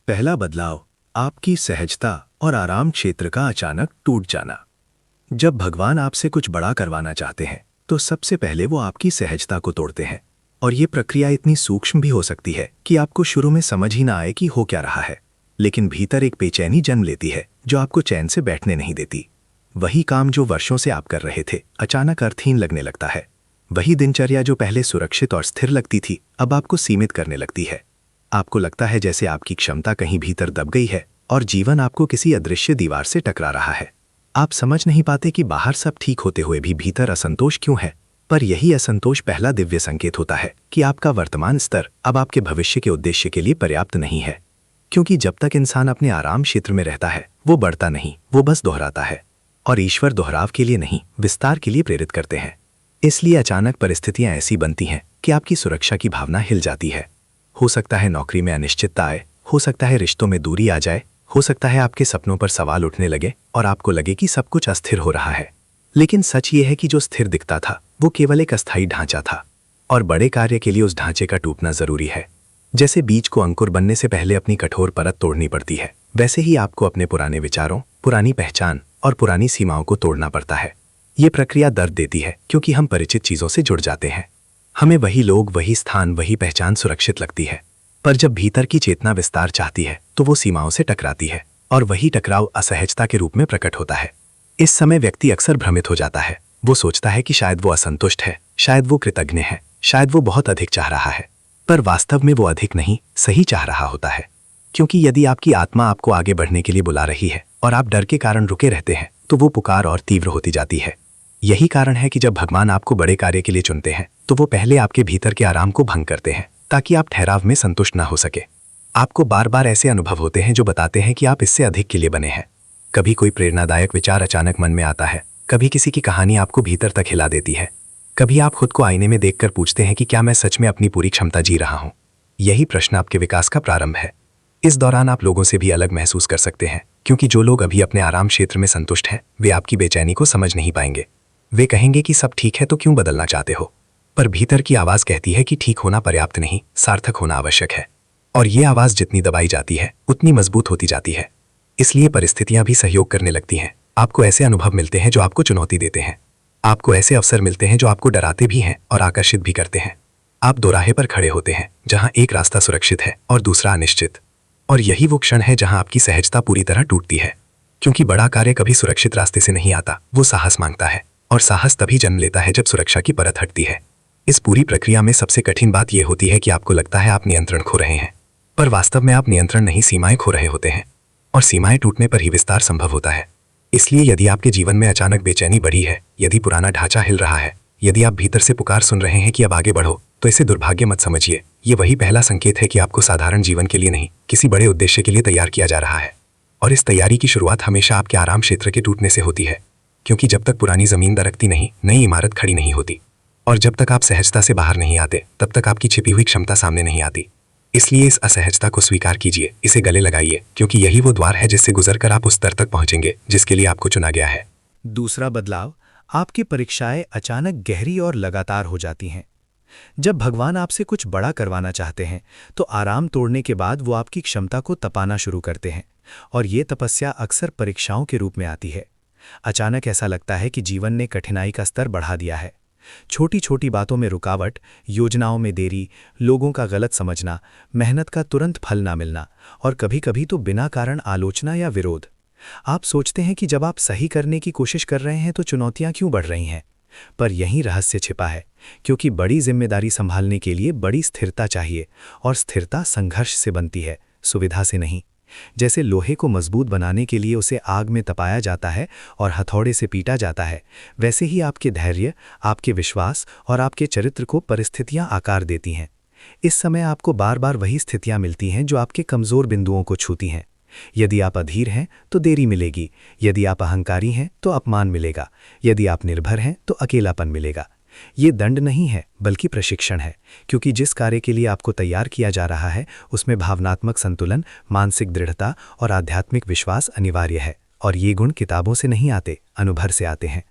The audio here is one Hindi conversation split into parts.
पहला बदलाव, आपकी सहजता और आराम क्षेत्र का अचानक टूट जाना। जब भगवान आपसे कुछ बड़ा करवाना चाहते हैं तो सबसे पहले वो आपकी सहजता को तोड़ते हैं। और ये प्रक्रिया इतनी सूक्ष्म भी हो सकती है कि आपको शुरू में समझ ही ना आए कि हो क्या रहा है, लेकिन भीतर एक बेचैनी जन्म लेती है जो आपको चैन से बैठने नहीं देती। वही काम जो वर्षों से आप कर रहे थे अचानक अर्थहीन लगने लगता है। वही दिनचर्या जो पहले सुरक्षित और स्थिर लगती थी अब आपको सीमित करने लगती है। आपको लगता है जैसे आपकी क्षमता कहीं भीतर दब गई है और जीवन आपको किसी अदृश्य दीवार से टकरा रहा है। आप समझ नहीं पाते कि बाहर सब ठीक होते हुए भी भीतर असंतोष क्यों है, पर यही असंतोष पहला दिव्य संकेत होता है कि आपका वर्तमान स्तर अब आपके भविष्य के उद्देश्य के लिए पर्याप्त नहीं है। क्योंकि जब तक इंसान अपने आराम क्षेत्र में रहता है वो बढ़ता नहीं, वो बस दोहराता है। और ईश्वर दोहराव के लिए नहीं, विस्तार के लिए प्रेरित करते हैं। इसलिए अचानक परिस्थितियां ऐसी बनती हैं कि आपकी सुरक्षा की भावना हिल जाती है। हो सकता है नौकरी में अनिश्चितता आए, हो सकता है रिश्तों में दूरी आ जाए, हो सकता है आपके सपनों पर सवाल उठने लगे और आपको लगे कि सब कुछ अस्थिर हो रहा है। लेकिन सच ये है कि जो स्थिर दिखता था वो केवल एक अस्थायी ढांचा था, और बड़े कार्य के लिए उस ढांचे का टूटना जरूरी है। जैसे बीज को अंकुर बनने से पहले अपनी कठोर परत तोड़नी पड़ती है, वैसे ही आपको अपने पुराने विचारों, पुरानी पहचान और पुरानी सीमाओं को तोड़ना पड़ता है। ये प्रक्रिया दर्द देती है क्योंकि हम परिचित चीजों से जुड़ जाते हैं। हमें वही लोग, वही स्थान, वही पहचान सुरक्षित लगती है। पर जब भीतर की चेतना विस्तार चाहती है तो वो सीमाओं से टकराती है, और वही टकराव असहजता के रूप में प्रकट होता है। इस समय व्यक्ति अक्सर भ्रमित हो जाता है। वो सोचता है कि शायद वो असंतुष्ट है, शायद वो कृतज्ञ है, शायद वो बहुत अधिक चाह रहा है। पर वास्तव में वो अधिक नहीं, सही चाह रहा होता है। क्योंकि यदि आपकी आत्मा आपको आगे बढ़ने के लिए बुला रही है और आप डर के कारण रुके रहते हैं तो वो पुकार और तीव्र होती जाती है। यही कारण है कि जब भगवान आपको बड़े कार्य के लिए चुनते हैं तो वो पहले आपके भीतर के आराम को भंग करते हैं ताकि आप ठहराव में संतुष्ट ना हो सके। आपको बार बार ऐसे अनुभव होते हैं जो बताते हैं कि आप इससे अधिक के लिए बने हैं। कभी कोई प्रेरणादायक विचार अचानक मन में आता है, कभी किसी की कहानी आपको भीतर तक हिला देती है, कभी आप खुद को आईने में देखकर पूछते हैं कि क्या मैं सच में अपनी पूरी क्षमता जी रहा हूं। यही प्रश्न आपके विकास का प्रारंभ है। इस दौरान आप लोगों से भी अलग महसूस कर सकते हैं, क्योंकि जो लोग अभी अपने आराम क्षेत्र में संतुष्ट हैं वे आपकी बेचैनी को समझ नहीं पाएंगे। वे कहेंगे कि सब ठीक है तो क्यों बदलना चाहते हो। पर भीतर की आवाज कहती है कि ठीक होना पर्याप्त नहीं, सार्थक होना आवश्यक है। और ये आवाज जितनी दबाई जाती है उतनी मजबूत होती जाती है। इसलिए परिस्थितियां भी सहयोग करने लगती हैं। आपको ऐसे अनुभव मिलते हैं जो आपको चुनौती देते हैं। आपको ऐसे अवसर मिलते हैं जो आपको डराते भी हैं और आकर्षित भी करते हैं। आप दोराहे पर खड़े होते हैं जहां एक रास्ता सुरक्षित है और दूसरा अनिश्चित। और यही वो क्षण है जहां आपकी सहजता पूरी तरह टूटती है। क्योंकि बड़ा कार्य कभी सुरक्षित रास्ते से नहीं आता, वो साहस मांगता है। और साहस तभी जन्म लेता है जब सुरक्षा की परत हटती है। इस पूरी प्रक्रिया में सबसे कठिन बात यह होती है कि आपको लगता है आप नियंत्रण खो रहे हैं, पर वास्तव में आप नियंत्रण नहीं, सीमाएं खो रहे होते हैं। और सीमाएं टूटने पर ही विस्तार संभव होता है। इसलिए यदि आपके जीवन में अचानक बेचैनी बढ़ी है, यदि पुराना ढांचा हिल रहा है, यदि आप भीतर से पुकार सुन रहे हैं कि अब आगे बढ़ो, तो इसे दुर्भाग्य मत समझिए। ये वही पहला संकेत है कि आपको साधारण जीवन के लिए नहीं, किसी बड़े उद्देश्य के लिए तैयार किया जा रहा है। और इस तैयारी की शुरुआत हमेशा आपके आराम क्षेत्र के टूटने से होती है। क्योंकि जब तक पुरानी जमीन दरकती नहीं, नई इमारत खड़ी नहीं होती। और जब तक आप सहजता से बाहर नहीं आते, तब तक आपकी छिपी हुई क्षमता सामने नहीं आती। इसलिए इस असहजता को स्वीकार कीजिए, इसे गले लगाइए, क्योंकि यही वो द्वार है जिससे गुजरकर आप उस स्तर तक पहुंचेंगे जिसके लिए आपको चुना गया है। दूसरा बदलाव, आपकी परीक्षाएं अचानक गहरी और लगातार हो जाती हैं। जब भगवान आपसे कुछ बड़ा करवाना चाहते हैं तो आराम तोड़ने के बाद वो आपकी क्षमता को तपाना शुरू करते हैं। और ये तपस्या अक्सर परीक्षाओं के रूप में आती है। अचानक ऐसा लगता है कि जीवन ने कठिनाई का स्तर बढ़ा दिया है। छोटी छोटी बातों में रुकावट, योजनाओं में देरी, लोगों का गलत समझना, मेहनत का तुरंत फल ना मिलना, और कभी कभी तो बिना कारण आलोचना या विरोध। आप सोचते हैं कि जब आप सही करने की कोशिश कर रहे हैं तो चुनौतियां क्यों बढ़ रही हैं। पर यही रहस्य छिपा है, क्योंकि बड़ी जिम्मेदारी संभालने के लिए बड़ी स्थिरता चाहिए, और स्थिरता संघर्ष से बनती है, सुविधा से नहीं। जैसे लोहे को मजबूत बनाने के लिए उसे आग में तपाया जाता है और हथौड़े से पीटा जाता है, वैसे ही आपके धैर्य, आपके विश्वास और आपके चरित्र को परिस्थितियां आकार देती हैं। इस समय आपको बार बार वही स्थितियां मिलती हैं जो आपके कमजोर बिंदुओं को छूती हैं। यदि आप अधीर हैं तो देरी मिलेगी, यदि आप अहंकारी हैं तो अपमान मिलेगा, यदि आप निर्भर हैं तो अकेलापन मिलेगा। ये दंड नहीं है बल्कि प्रशिक्षण है, क्योंकि जिस कार्य के लिए आपको तैयार किया जा रहा है उसमें भावनात्मक संतुलन, मानसिक दृढ़ता और आध्यात्मिक विश्वास अनिवार्य है। और ये गुण किताबों से नहीं आते, अनुभव से आते हैं।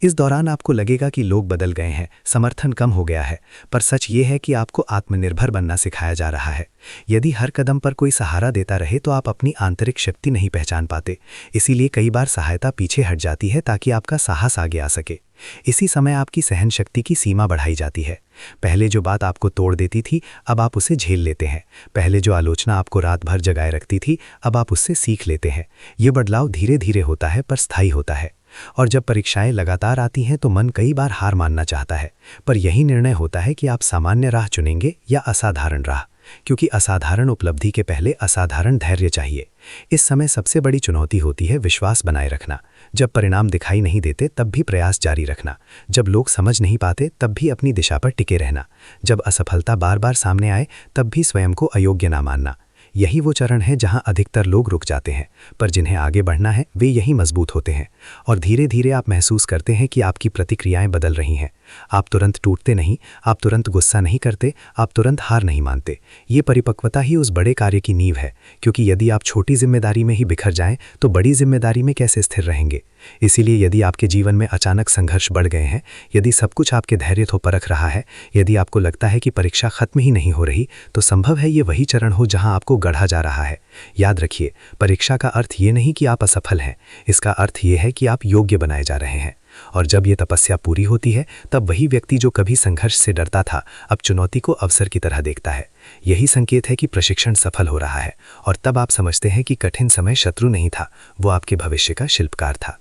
इस दौरान आपको लगेगा कि लोग बदल गए हैं, समर्थन कम हो गया है, पर सच ये है कि आपको आत्मनिर्भर बनना सिखाया जा रहा है। यदि हर कदम पर कोई सहारा देता रहे तो आप अपनी आंतरिक शक्ति नहीं पहचान पाते। इसीलिए कई बार सहायता पीछे हट जाती है ताकि आपका साहस आगे आ सके। इसी समय आपकी सहन शक्ति की सीमा बढ़ाई जाती है। पहले जो बात आपको तोड़ देती थी, अब आप उसे झेल लेते हैं। पहले जो आलोचना आपको रात भर जगाए रखती थी, अब आप उससे सीख लेते हैं। ये बदलाव धीरे धीरे होता है पर स्थायी होता है। और जब परीक्षाएं लगातार आती हैं तो मन कई बार हार मानना चाहता है, पर यही निर्णय होता है कि आप सामान्य राह चुनेंगे या असाधारण राह, क्योंकि असाधारण उपलब्धि के पहले असाधारण धैर्य चाहिए। इस समय सबसे बड़ी चुनौती होती है विश्वास बनाए रखना। जब परिणाम दिखाई नहीं देते तब भी प्रयास जारी रखना। जब लोग समझ नहीं पाते तब भी अपनी दिशा पर टिके रहना। जब असफलता बार बार सामने आए तब भी स्वयं को अयोग्य ना मानना। यही वो चरण है जहां अधिकतर लोग रुक जाते हैं, पर जिन्हें आगे बढ़ना है वे यही मजबूत होते हैं। और धीरे धीरे आप महसूस करते हैं कि आपकी प्रतिक्रियाएं बदल रही हैं। आप तुरंत टूटते नहीं, आप तुरंत गुस्सा नहीं करते, आप तुरंत हार नहीं मानते। ये परिपक्वता ही उस बड़े कार्य की नींव है, क्योंकि यदि आप छोटी जिम्मेदारी में ही बिखर जाएं तो बड़ी जिम्मेदारी में कैसे स्थिर रहेंगे। इसीलिए यदि आपके जीवन में अचानक संघर्ष बढ़ गए हैं, यदि सब कुछ आपके धैर्य को परख रहा है, यदि आपको लगता है कि परीक्षा खत्म ही नहीं हो रही, तो संभव है ये वही चरण हो जहां आपको गढ़ा जा रहा है। याद रखिए, परीक्षा का अर्थ ये नहीं कि आप असफल हैं, इसका अर्थ ये है कि आप योग्य बनाए जा रहे हैं। और जब ये तपस्या पूरी होती है तब वही व्यक्ति जो कभी संघर्ष से डरता था अब चुनौती को अवसर की तरह देखता है। यही संकेत है कि प्रशिक्षण सफल हो रहा है, और तब आप समझते हैं कि कठिन समय शत्रु नहीं था, वो आपके भविष्य का शिल्पकार था।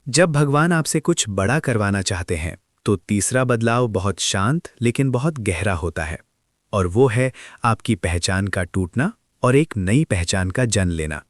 जब भगवान आपसे कुछ बड़ा करवाना चाहते हैं तो तीसरा बदलाव बहुत शांत लेकिन बहुत गहरा होता है, और वो है आपकी पहचान का टूटना और एक नई पहचान का जन्म लेना।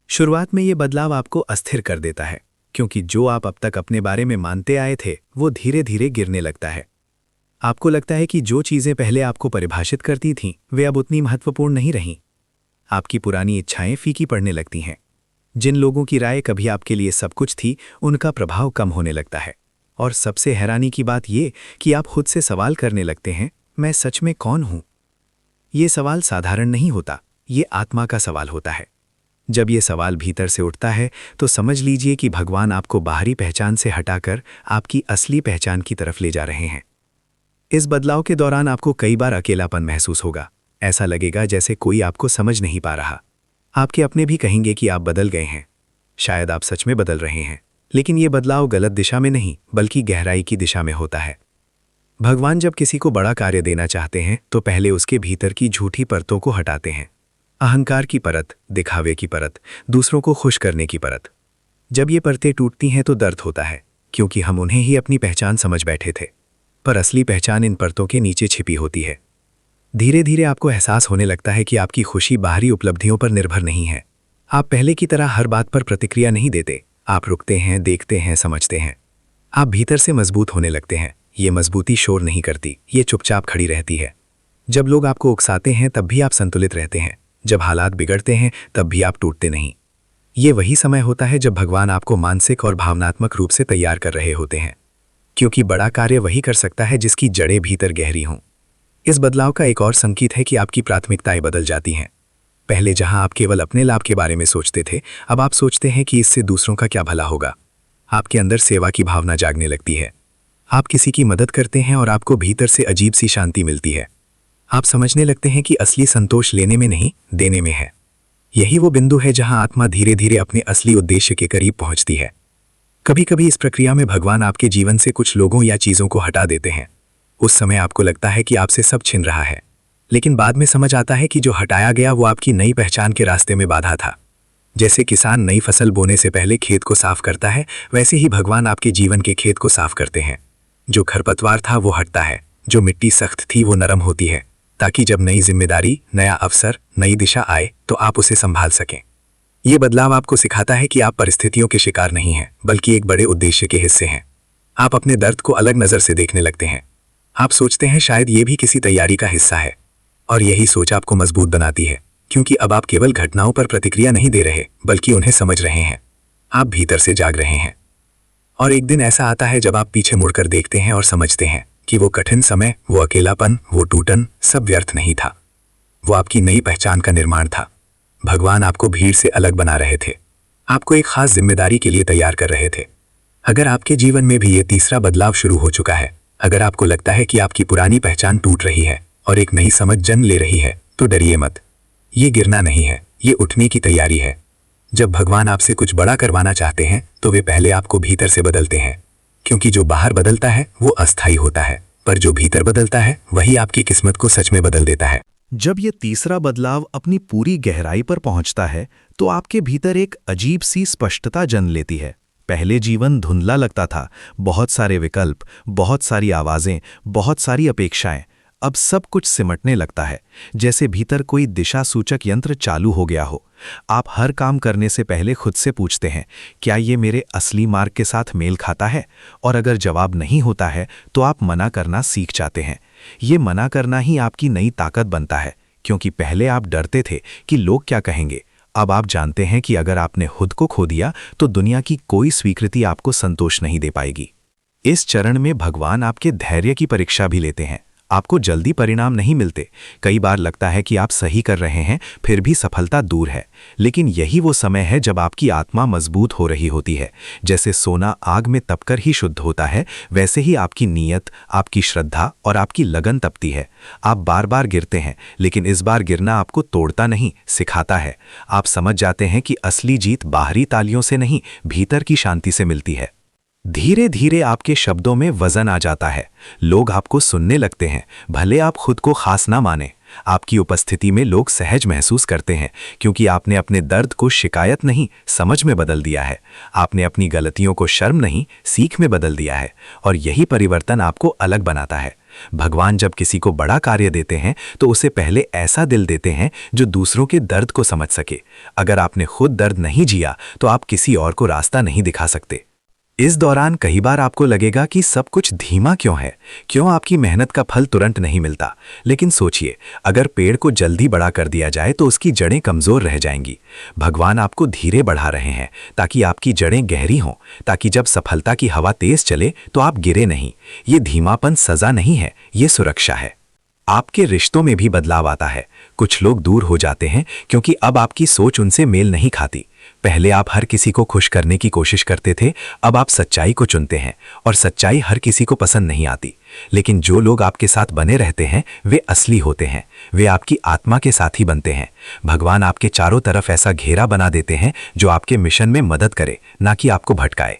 शुरुआत में ये बदलाव आपको अस्थिर कर देता है, क्योंकि जो आप अब तक अपने बारे में मानते आए थे वो धीरे धीरे गिरने लगता है। आपको लगता है कि जो चीज़ें पहले आपको परिभाषित करती थीं वे अब उतनी महत्वपूर्ण नहीं रहीं। आपकी पुरानी इच्छाएं फीकी पड़ने लगती हैं। जिन लोगों की राय कभी आपके लिए सब कुछ थी उनका प्रभाव कम होने लगता है। और सबसे हैरानी की बात ये कि आप खुद से सवाल करने लगते हैं, मैं सच में कौन हूँ? ये सवाल साधारण नहीं होता, ये आत्मा का सवाल होता है। जब ये सवाल भीतर से उठता है तो समझ लीजिए कि भगवान आपको बाहरी पहचान से हटाकर आपकी असली पहचान की तरफ ले जा रहे हैं। इस बदलाव के दौरान आपको कई बार अकेलापन महसूस होगा। ऐसा लगेगा जैसे कोई आपको समझ नहीं पा रहा। आपके अपने भी कहेंगे कि आप बदल गए हैं। शायद आप सच में बदल रहे हैं, लेकिन ये बदलाव गलत दिशा में नहीं बल्कि गहराई की दिशा में होता है। भगवान जब किसी को बड़ा कार्य देना चाहते हैं तो पहले उसके भीतर की झूठी परतों को हटाते हैं। अहंकार की परत, दिखावे की परत, दूसरों को खुश करने की परत। जब ये परतें टूटती हैं तो दर्द होता है, क्योंकि हम उन्हें ही अपनी पहचान समझ बैठे थे, पर असली पहचान इन परतों के नीचे छिपी होती है। धीरे धीरे आपको एहसास होने लगता है कि आपकी खुशी बाहरी उपलब्धियों पर निर्भर नहीं है। आप पहले की तरह हर बात पर प्रतिक्रिया नहीं देते। आप रुकते हैं, देखते हैं, समझते हैं। आप भीतर से मजबूत होने लगते हैं। ये मजबूती शोर नहीं करती, ये चुपचाप खड़ी रहती है। जब लोग आपको उकसाते हैं तब भी आप संतुलित रहते हैं। जब हालात बिगड़ते हैं तब भी आप टूटते नहीं। ये वही समय होता है जब भगवान आपको मानसिक और भावनात्मक रूप से तैयार कर रहे होते हैं, क्योंकि बड़ा कार्य वही कर सकता है जिसकी जड़ें भीतर गहरी हों। इस बदलाव का एक और संकेत है कि आपकी प्राथमिकताएं बदल जाती हैं। पहले जहां आप केवल अपने लाभ के बारे में सोचते थे, अब आप सोचते हैं कि इससे दूसरों का क्या भला होगा। आपके अंदर सेवा की भावना जागने लगती है। आप किसी की मदद करते हैं और आपको भीतर से अजीब सी शांति मिलती है। आप समझने लगते हैं कि असली संतोष लेने में नहीं, देने में है। यही वो बिंदु है जहां आत्मा धीरे धीरे अपने असली उद्देश्य के करीब पहुंचती है। कभी कभी इस प्रक्रिया में भगवान आपके जीवन से कुछ लोगों या चीज़ों को हटा देते हैं। उस समय आपको लगता है कि आपसे सब छिन रहा है, लेकिन बाद में समझ आता है कि जो हटाया गया वो आपकी नई पहचान के रास्ते में बाधा था। जैसे किसान नई फसल बोने से पहले खेत को साफ करता है, वैसे ही भगवान आपके जीवन के खेत को साफ करते हैं। जो खरपतवार था वो हटता है, जो मिट्टी सख्त थी वो नरम होती है, ताकि जब नई जिम्मेदारी, नया अवसर, नई दिशा आए तो आप उसे संभाल सकें। ये बदलाव आपको सिखाता है कि आप परिस्थितियों के शिकार नहीं हैं, बल्कि एक बड़े उद्देश्य के हिस्से हैं। आप अपने दर्द को अलग नज़र से देखने लगते हैं। आप सोचते हैं शायद ये भी किसी तैयारी का हिस्सा है, और यही सोच आपको मजबूत बनाती है, क्योंकि अब आप केवल घटनाओं पर प्रतिक्रिया नहीं दे रहे बल्कि उन्हें समझ रहे हैं। आप भीतर से जाग रहे हैं। और एक दिन ऐसा आता है जब आप पीछे मुड़कर देखते हैं और समझते हैं कि वो कठिन समय, वो अकेलापन, वो टूटन सब व्यर्थ नहीं था। वो आपकी नई पहचान का निर्माण था। भगवान आपको भीड़ से अलग बना रहे थे, आपको एक खास जिम्मेदारी के लिए तैयार कर रहे थे। अगर आपके जीवन में भी ये तीसरा बदलाव शुरू हो चुका है, अगर आपको लगता है कि आपकी पुरानी पहचान टूट रही है और एक नई समझ जन्म ले रही है, तो डरिए मत। ये गिरना नहीं है, ये उठने की तैयारी है। जब भगवान आपसे कुछ बड़ा करवाना चाहते हैं तो वे पहले आपको भीतर से बदलते हैं, क्योंकि जो बाहर बदलता है वो अस्थायी होता है, पर जो भीतर बदलता है वही आपकी किस्मत को सच में बदल देता है। जब ये तीसरा बदलाव अपनी पूरी गहराई पर पहुंचता है तो आपके भीतर एक अजीब सी स्पष्टता जन्म लेती है। पहले जीवन धुंधला लगता था, बहुत सारे विकल्प, बहुत सारी आवाजें, बहुत सारी अपेक्षाएं। अब सब कुछ सिमटने लगता है, जैसे भीतर कोई दिशा सूचक यंत्र चालू हो गया हो। आप हर काम करने से पहले खुद से पूछते हैं, क्या ये मेरे असली मार्ग के साथ मेल खाता है? और अगर जवाब नहीं होता है तो आप मना करना सीख जाते हैं। ये मना करना ही आपकी नई ताकत बनता है, क्योंकि पहले आप डरते थे कि लोग क्या कहेंगे। अब आप जानते हैं कि अगर आपने खुद को खो दिया तो दुनिया की कोई स्वीकृति आपको संतोष नहीं दे पाएगी। इस चरण में भगवान आपके धैर्य की परीक्षा भी लेते हैं। आपको जल्दी परिणाम नहीं मिलते। कई बार लगता है कि आप सही कर रहे हैं, फिर भी सफलता दूर है। लेकिन यही वो समय है जब आपकी आत्मा मजबूत हो रही होती है। जैसे सोना आग में तपकर ही शुद्ध होता है, वैसे ही आपकी नीयत, आपकी श्रद्धा और आपकी लगन तपती है। आप बार बार गिरते हैं, लेकिन इस बार गिरना आपको तोड़ता नहीं, सिखाता है। आप समझ जाते हैं कि असली जीत बाहरी तालियों से नहीं, भीतर की शांति से मिलती है। धीरे धीरे आपके शब्दों में वजन आ जाता है। लोग आपको सुनने लगते हैं, भले आप खुद को खास ना माने। आपकी उपस्थिति में लोग सहज महसूस करते हैं, क्योंकि आपने अपने दर्द को शिकायत नहीं, समझ में बदल दिया है। आपने अपनी गलतियों को शर्म नहीं, सीख में बदल दिया है। और यही परिवर्तन आपको अलग बनाता है। भगवान जब किसी को बड़ा कार्य देते हैं तो उसे पहले ऐसा दिल देते हैं जो दूसरों के दर्द को समझ सके। अगर आपने खुद दर्द नहीं जिया तो आप किसी और को रास्ता नहीं दिखा सकते। इस दौरान कई बार आपको लगेगा कि सब कुछ धीमा क्यों है, क्यों आपकी मेहनत का फल तुरंत नहीं मिलता। लेकिन सोचिए, अगर पेड़ को जल्दी बड़ा कर दिया जाए तो उसकी जड़ें कमजोर रह जाएंगी। भगवान आपको धीरे बढ़ा रहे हैं ताकि आपकी जड़ें गहरी हों, ताकि जब सफलता की हवा तेज चले तो आप गिरे नहीं। ये धीमापन सजा नहीं है, ये सुरक्षा है। आपके रिश्तों में भी बदलाव आता है। कुछ लोग दूर हो जाते हैं क्योंकि अब आपकी सोच उनसे मेल नहीं खाती। पहले आप हर किसी को खुश करने की कोशिश करते थे, अब आप सच्चाई को चुनते हैं, और सच्चाई हर किसी को पसंद नहीं आती। लेकिन जो लोग आपके साथ बने रहते हैं वे असली होते हैं, वे आपकी आत्मा के साथ ही बनते हैं। भगवान आपके चारों तरफ ऐसा घेरा बना देते हैं जो आपके मिशन में मदद करे, ना कि आपको भटकाए।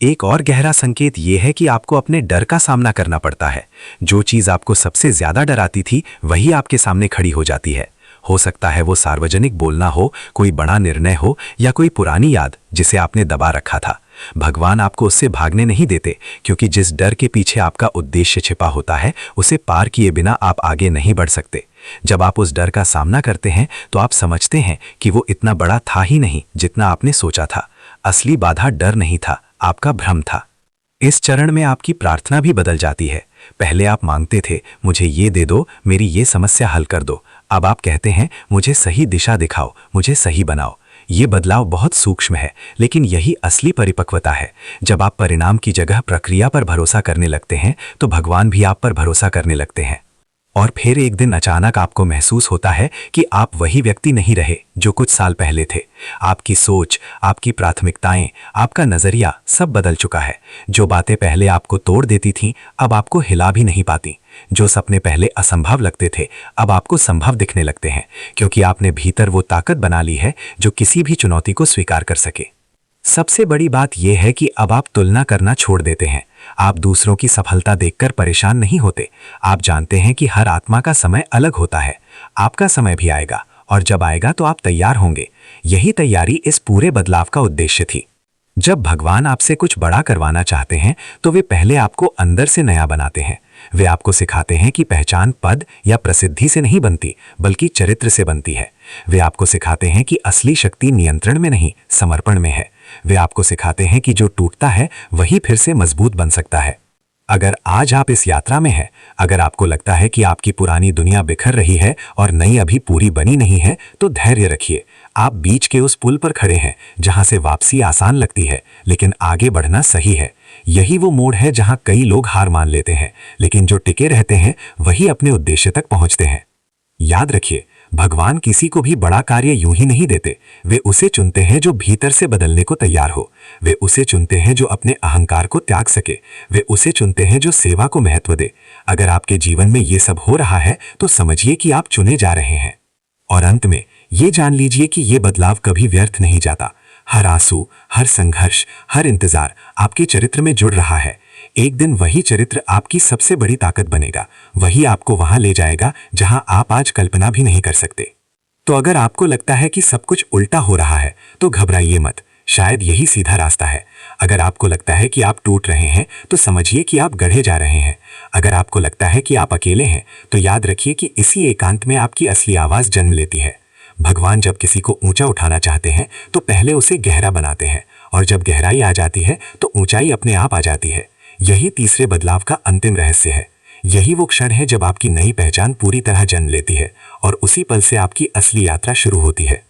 एक और गहरा संकेत यह है कि आपको अपने डर का सामना करना पड़ता है। जो चीज आपको सबसे ज्यादा डराती थी वही आपके सामने खड़ी हो जाती है। हो सकता है वो सार्वजनिक बोलना हो, कोई बड़ा निर्णय हो, या कोई पुरानी याद जिसे आपने दबा रखा था। भगवान आपको उससे भागने नहीं देते, क्योंकि जिस डर के पीछे आपका उद्देश्य छिपा होता है उसे पार किए बिना आप आगे नहीं बढ़ सकते। जब आप उस डर का सामना करते हैं तो आप समझते हैं कि वो इतना बड़ा था ही नहीं जितना आपने सोचा था। असली बाधा डर नहीं था, आपका भ्रम था। इस चरण में आपकी प्रार्थना भी बदल जाती है। पहले आप मांगते थे, मुझे ये दे दो, मेरी ये समस्या हल कर दो। अब आप कहते हैं, मुझे सही दिशा दिखाओ, मुझे सही बनाओ। ये बदलाव बहुत सूक्ष्म है, लेकिन यही असली परिपक्वता है। जब आप परिणाम की जगह प्रक्रिया पर भरोसा करने लगते हैं तो भगवान भी आप पर भरोसा करने लगते हैं। और फिर एक दिन अचानक आपको महसूस होता है कि आप वही व्यक्ति नहीं रहे जो कुछ साल पहले थे। आपकी सोच, आपकी प्राथमिकताएं, आपका नजरिया सब बदल चुका है। जो बातें पहले आपको तोड़ देती थीं अब आपको हिला भी नहीं पाती। जो सपने पहले असंभव लगते थे अब आपको संभव दिखने लगते हैं, क्योंकि आपने भीतर वो ताकत बना ली है जो किसी भी चुनौती को स्वीकार कर सके। सबसे बड़ी बात यह है कि अब आप तुलना करना छोड़ देते हैं। आप दूसरों की सफलता देखकर परेशान नहीं होते। आप जानते हैं कि हर आत्मा का समय अलग होता है। आपका समय भी आएगा, और जब आएगा तो आप तैयार होंगे। यही तैयारी इस पूरे बदलाव का उद्देश्य थी। जब भगवान आपसे कुछ बड़ा करवाना चाहते हैं तो वे पहले आपको अंदर से नया बनाते हैं। वे आपको सिखाते हैं कि पहचान पद या प्रसिद्धि से नहीं बनती, बल्कि चरित्र से बनती है। वे आपको सिखाते हैं कि असली शक्ति नियंत्रण में नहीं, समर्पण में है। वे आपको सिखाते हैं कि जो टूटता है वही फिर से मजबूत बन सकता है। अगर आज आप इस यात्रा में हैं, अगर आपको लगता है कि आपकी पुरानी दुनिया बिखर रही है और नई अभी पूरी बनी नहीं है, तो धैर्य रखिए। आप बीच के उस पुल पर खड़े हैं जहां से वापसी आसान लगती है, लेकिन आगे बढ़ना सही है। यही वो मोड़ है जहां कई लोग हार मान लेते हैं, लेकिन जो टिके रहते हैं वही अपने उद्देश्य तक पहुंचते हैं। याद रखिए, भगवान किसी को भी बड़ा कार्य यूं ही नहीं देते। वे उसे चुनते हैं जो भीतर से बदलने को तैयार हो। वे उसे चुनते हैं जो अपने अहंकार को त्याग सके। वे उसे चुनते हैं जो सेवा को महत्व दे। अगर आपके जीवन में ये सब हो रहा है तो समझिए कि आप चुने जा रहे हैं। और अंत में ये जान लीजिए कि ये बदलाव कभी व्यर्थ नहीं जाता। हर आंसू, हर संघर्ष, हर इंतजार आपके चरित्र में जुड़ रहा है। एक दिन वही चरित्र आपकी सबसे बड़ी ताकत बनेगा। वही आपको वहां ले जाएगा जहां आप आज कल्पना भी नहीं कर सकते। तो अगर आपको लगता है कि सब कुछ उल्टा हो रहा है तो घबराइए मत, शायद यही सीधा रास्ता है। अगर आपको लगता है कि आप टूट रहे हैं तो समझिए कि आप गढ़े जा रहे हैं। अगर आपको लगता है कि आप अकेले हैं तो याद रखिए कि इसी एकांत में आपकी असली आवाज जन्म लेती है। भगवान जब किसी को ऊंचा उठाना चाहते हैं तो पहले उसे गहरा बनाते हैं, और जब गहराई आ जाती है तो ऊंचाई अपने आप आ जाती है। यही तीसरे बदलाव का अंतिम रहस्य है। यही वो क्षण है जब आपकी नई पहचान पूरी तरह जन्म लेती है और उसी पल से आपकी असली यात्रा शुरू होती है।